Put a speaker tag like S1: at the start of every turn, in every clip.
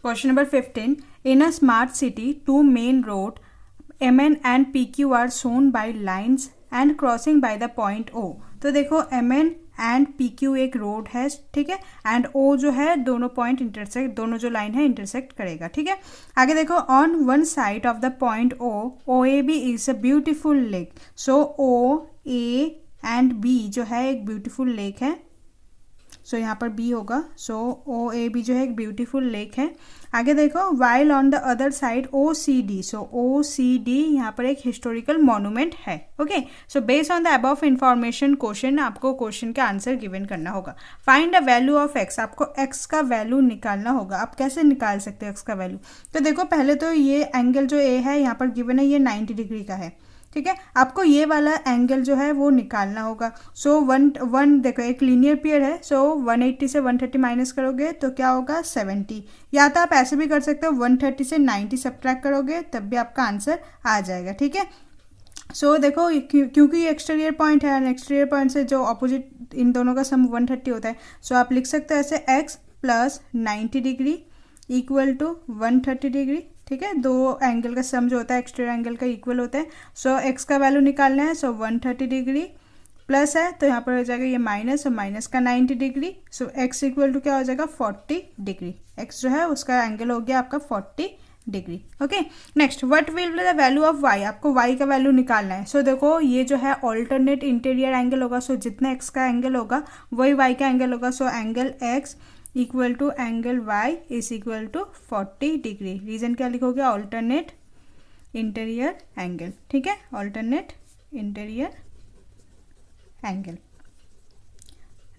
S1: Question number 15. In a smart city, two main roads MN and PQ are shown by lines and crossing by the point O. तो देखो MN and PQ एक road है, ठीक है, and O जो है दोनों point intersect, दोनों जो लाइन है इंटरसेक्ट करेगा, ठीक है। आगे देखो, on one side of the point O, OAB is a beautiful lake. So OA and B जो है एक ब्यूटीफुल लेक है, सो यहाँ पर बी होगा। सो OAB जो है एक ब्यूटीफुल लेक है। आगे देखो, while on the other side OCD, so OCD यहाँ पर एक हिस्टोरिकल मॉन्यूमेंट है। Okay, so based on the above information question, आपको क्वेश्चन का आंसर गिवन करना होगा। Find the value of x, आपको एक्स का वैल्यू निकालना होगा। आप कैसे निकाल सकते हो एक्स का वैल्यू? तो देखो, पहले तो ये एंगल जो ए है यहाँ पर गिवन है, ये 90 डिग्री का है, ठीक है। आपको ये वाला एंगल जो है वो निकालना होगा। सो वन देखो, एक लीनियर पेयर है, सो 180 से 130 माइनस करोगे तो क्या होगा 70। या तो आप ऐसे भी कर सकते हो, 130 से 90 सब्ट्रैक्ट करोगे तब भी आपका आंसर आ जाएगा, ठीक है। सो देखो, क्योंकि ये एक्सटीरियर पॉइंट है, एक्सटीरियर पॉइंट से जो ऑपोजिट इन दोनों का सम 130 होता है, सो आप लिख सकते हो ऐसे x plus 90 degree equal to 130 degree, ठीक है। दो एंगल का सम जो होता है एक्सटीरियर एंगल का इक्वल होता है। सो एक्स का वैल्यू निकालना है, सो 130 डिग्री प्लस है तो यहाँ पर हो जाएगा ये माइनस, और माइनस का 90 degree. So x equal to क्या हो जाएगा 40 डिग्री। एक्स जो है उसका एंगल हो गया आपका 40 degree. Okay, next, what will be the value of y, आपको वाई का वैल्यू निकालना है। सो देखो, ये जो है ऑल्टरनेट इंटीरियर एंगल होगा, सो जितना एक्स का एंगल होगा वही वाई का एंगल होगा। So angle x equal to angle y is equal to 40 degree. Reason क्या लिखोगे? ऑल्टरनेट इंटीरियर एंगल, ठीक है, alternate interior angle.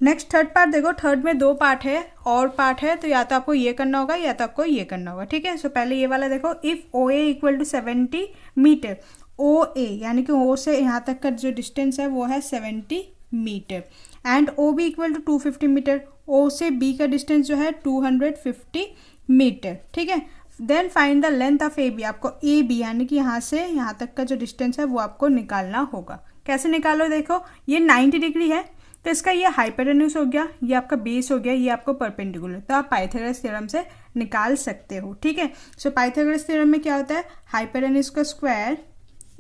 S1: Next third part देखो, थर्ड में दो पार्ट है और पार्ट है, तो या तो आपको ये करना होगा या तो आपको ये करना होगा, ठीक है। सो पहले ये वाला देखो, if OA equal to 70 meter, OA यानी कि O से यहाँ तक का जो डिस्टेंस है वो है 70 meter, and OB equal to 250 meter, O से B का डिस्टेंस जो है 250 मीटर, ठीक है। Then find the length of AB, आपको AB यानी कि यहाँ से यहाँ तक का जो डिस्टेंस है वो आपको निकालना होगा। कैसे निकालो? देखो, ये 90 डिग्री है तो इसका ये हाइपोटेन्यूज हो गया, ये आपका बेस हो गया, ये आपको परपेंडिकुलर, तो आप पाइथागोरस थ्योरम से निकाल सकते हो, ठीक है। सो पाइथागोरस थ्योरम में क्या होता है, हाइपोटेन्यूज का square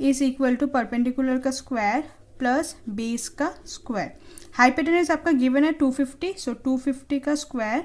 S1: is equal to perpendicular का स्क्वायर प्लस बेस का स्क्वायर। हाइपोटेन्यूज आपका गिवन है 250, सो 250 का स्क्वायर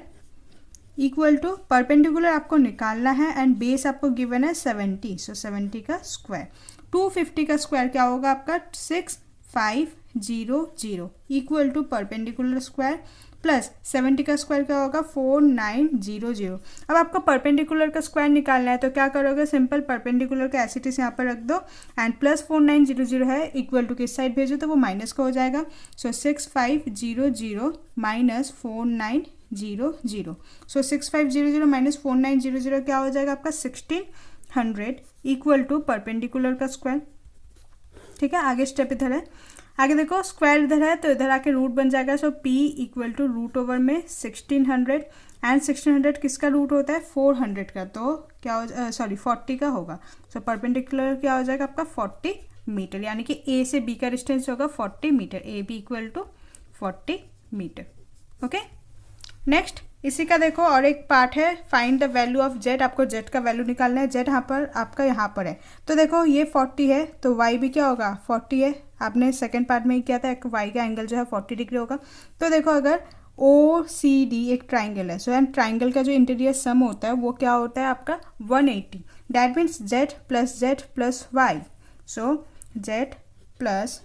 S1: इक्वल टू परपेंडिकुलर आपको निकालना है एंड बेस आपको गिवन है 70, सो 70 का स्क्वायर। 250 का स्क्वायर क्या होगा आपका 6500 equal to perpendicular square plus 70 का स्क्वायर क्या होगा 4900। अब आपको परपेंडिकुलर का स्क्वायर निकालना है तो क्या करोगे, सिंपल परपेंडिकुलर का एज इट इज यहाँ पर रख दो एंड प्लस 4900 है इक्वल टू किस साइड भेजो तो वो माइनस का हो जाएगा। सो 6500 माइनस 4900, सो 6500 माइनस 4900 क्या हो जाएगा आपका 1600 इक्वल टू परपेंडिकुलर का स्क्वायर, ठीक है। आगे स्टेप इधर है, आगे देखो स्क्वायर इधर है तो इधर आके रूट बन जाएगा। So P equal to root over में 1600 एंड 1600 किसका रूट होता है 400 का, तो क्या हो 40 का होगा। सो परपेंडिकुलर क्या हो जाएगा आपका 40 मीटर, यानी कि A से B का डिस्टेंस होगा 40 meter, AB equal to 40 meter. Okay, next इसी का देखो और एक पार्ट है, find the value of Z, आपको Z का वैल्यू निकालना है। Z यहाँ पर आपका यहाँ पर है, तो देखो ये 40 है तो Y भी क्या होगा 40 है। आपने सेकंड पार्ट में ही किया था, Y का एंगल जो है 40 डिग्री होगा। तो देखो अगर OCD एक ट्राइंगल है, सो एंड ट्राइंगल का जो इंटीरियर सम होता है वो क्या होता है आपका 180, that means Z plus Y, so Z plus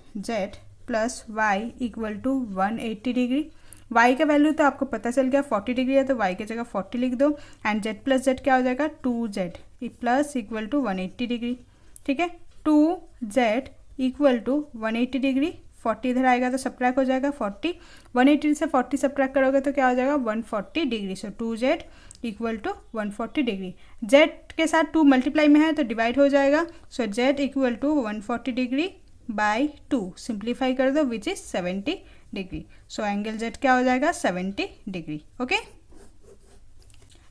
S1: Y equal to 180 degree. y का वैल्यू तो आपको पता चल गया 40 डिग्री है तो y की जगह 40 लिख दो एंड z प्लस z क्या हो जाएगा 2z plus equal to 180 degree, ठीक है। 2z इक्वल टू 180 डिग्री, 40 इधर आएगा तो सब्ट्रैक्ट हो जाएगा 40, 180 से 40 सब्ट्रैक्ट करोगे तो क्या हो जाएगा 140 degree. So 2z equal to 140 degree, z के साथ 2 मल्टीप्लाई में है तो डिवाइड हो जाएगा। So z equal to 140 degree by 2, simplify कर दो which is 70 degree. So angle Z क्या हो जाएगा 70 degree. Okay,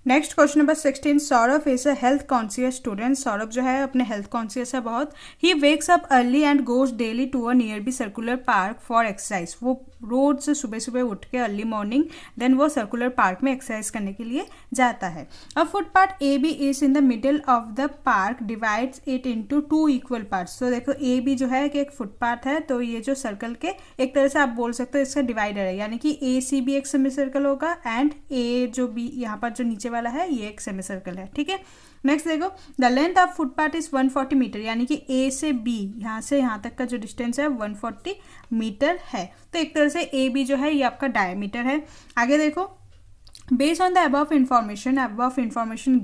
S1: next question number 16, Saurabh is a health conscious student. Saurabh जो है अपने हेल्थ कॉन्शियस है बहुत। ही wakes up early and goes daily to a nearby circular park for exercise. वो रोज से सुबह सुबह उठ के अर्ली मॉर्निंग देन वो सर्कुलर पार्क में एक्सरसाइज करने के लिए जाता है। A footpath A B is in the middle of the park divides it into 2 equal parts. तो देखो ए बी जो है कि एक फुटपाथ है, तो ये जो सर्कल के एक तरह से आप बोल सकते हो इसका डिवाइडर है, यानी कि ए सी बी एक सेमी सर्कल होगा एंड ए जो बी यहाँ पर जो नीचे वाला है ये एक सेमी सर्कल है। ठीक है, नेक्स्ट देखो, the length of footpath is 140 meter, यानी कि ए से बी यहाँ से यहाँ तक का जो डिस्टेंस है 140 मीटर है। तो एक तरह से ए बी जो है ये आपका डायमीटर है। आगे देखो, based on the above information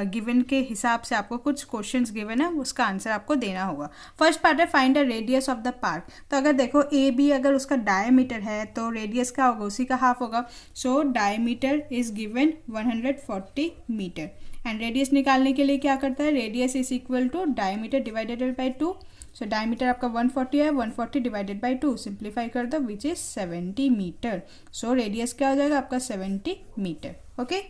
S1: given के हिसाब से आपको कुछ क्वेश्चंस गिवन है, उसका आंसर आपको देना होगा। फर्स्ट पार्ट है find the radius of the park. तो अगर देखो ए बी अगर उसका डायमीटर है तो रेडियस क्या होगा, उसी का हाफ होगा। So diameter is given 140 meter and radius निकालने के लिए क्या करता है, radius is equal to diameter divided by 2। So diameter आपका 140 है, 140 डिवाइडेड बाई 2 सिंप्लीफाई कर दो which is 70 meter. So radius क्या हो जाएगा आपका 70 meter. Okay,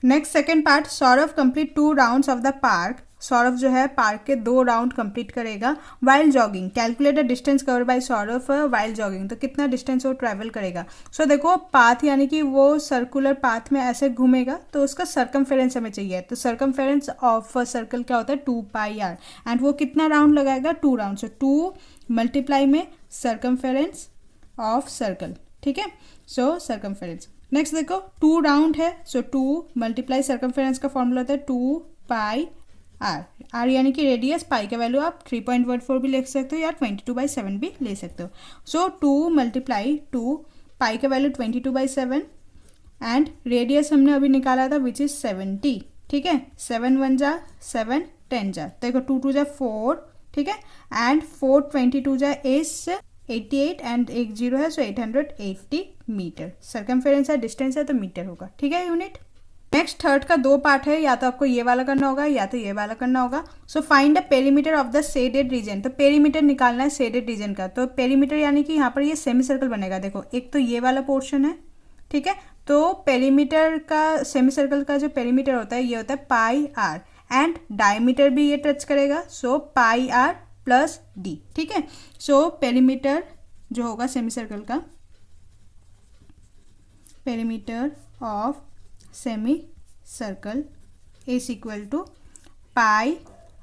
S1: next second part, Saurabh complete 2 rounds of the park. Saurabh जो है पार्क के 2 राउंड कंप्लीट करेगा while jogging. Calculate the distance covered by Saurabh while jogging. तो कितना डिस्टेंस वो ट्रैवल करेगा। सो देखो पाथ यानी कि वो सर्कुलर पाथ में ऐसे घूमेगा तो उसका सर्कमफेरेंस हमें चाहिए। तो सर्कमफेरेंस ऑफ सर्कल क्या होता है 2 पाई आर एंड वो कितना राउंड लगाएगा 2 राउंड। सो 2 मल्टीप्लाई में सर्कमफेरेंस ऑफ सर्कल। ठीक है, सो सर्कमफेरेंस। नेक्स्ट देखो 2 राउंड है, सो 2 मल्टीप्लाई सर्कमफेरेंस का फॉर्मूला होता है 2 पाई आर। आर यानी कि रेडियस, पाई का वैल्यू आप 3.14 भी लिख सकते हो या 22/7 भी ले सकते हो। सो 2 मल्टीप्लाई 2, पाई का वैल्यू 22/7 एंड रेडियस हमने अभी निकाला था विच इज 70। ठीक है, 7 1 जा 7 10 जा, देखो 2 2 जा 4। ठीक है, एंड 4 22 जा इज 88 एंड एक 0 है, सो 880 मीटर। सर्कमफेरेंस है, डिस्टेंस है तो मीटर होगा। ठीक है यूनिट। नेक्स्ट थर्ड का 2 पार्ट है, या तो आपको ये वाला करना होगा या तो ये वाला करना होगा। So find the perimeter of the shaded region. तो पेरीमीटर निकालना है शेडेड रीजन का। तो पेरीमीटर यानी कि यहाँ पर ये सेमी सर्कल बनेगा। देखो एक तो ये वाला पोर्शन है, ठीक है, तो पेरीमीटर का सेमी सर्कल का जो पेरीमीटर होता है ये होता है पाई आर एंड डायमीटर भी ये टच करेगा। So pi r plus d. ठीक है, सो पेरीमीटर जो होगा सेमी सर्कल का, perimeter of semi circle is equal to pi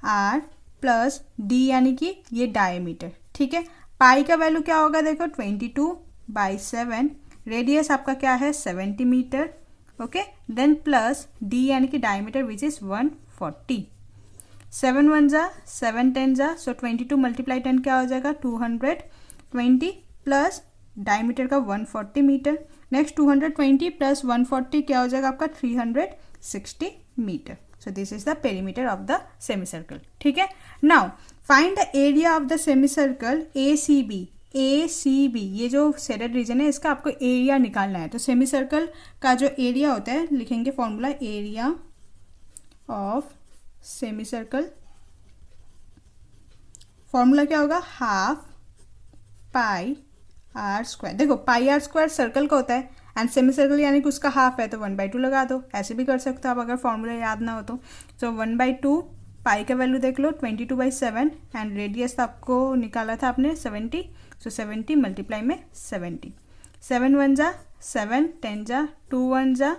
S1: r plus d यानी कि ये डायमीटर। ठीक है, पाई का वैल्यू क्या होगा देखो 22/7, रेडियस आपका क्या है 70 meter. Okay, then plus d यानी कि डायमीटर विच इज 140। 7 1 जा 7 10 जा, सो 22 मल्टीप्लाई 10 क्या हो जाएगा 220 प्लस डायमीटर का 140 मीटर। नेक्स्ट 220 प्लस 140 क्या हो जाएगा आपका 360 meter. So this is the perimeter of the semi circle. ठीक है, now find the area of the semi circle A C B. A C B ये जो शेडेड रीजन है इसका आपको एरिया निकालना है। तो सेमी सर्कल का जो एरिया होता है लिखेंगे formula, area of semi circle, formula क्या होगा हाफ पाई आर स्क्वायर। देखो पाई आर स्क्वायर सर्कल का होता है एंड सेमी सर्कल यानी कि उसका हाफ है तो 1/2 लगा दो। ऐसे भी कर सकते हो आप अगर फॉर्मूला याद ना हो तो। सो 1/2, पाई का वैल्यू देख लो 22/7 एंड रेडियस तो आपको निकाला था आपने 70। सो 70 मल्टीप्लाई में 70। 7 1 जा 7 10 जा, 2 1 जा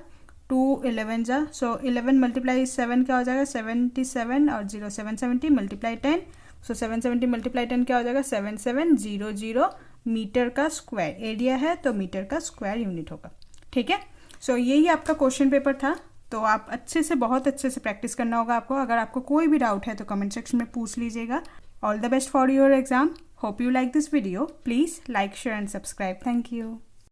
S1: 2 11 जा, सो 11 मल्टीप्लाई 7 क्या हो जाएगा 77 और 0 770 मल्टीप्लाई 10। सो 770 मल्टीप्लाई 10 क्या हो जाएगा 7700 मीटर का स्क्वायर। एरिया है तो मीटर का स्क्वायर यूनिट होगा। ठीक है, सो यही आपका क्वेश्चन पेपर था। तो आप अच्छे से बहुत अच्छे से प्रैक्टिस करना होगा आपको। अगर आपको कोई भी डाउट है तो कमेंट सेक्शन में पूछ लीजिएगा। All the best for your exam. Hope you like this video. Please like share and subscribe. Thank you.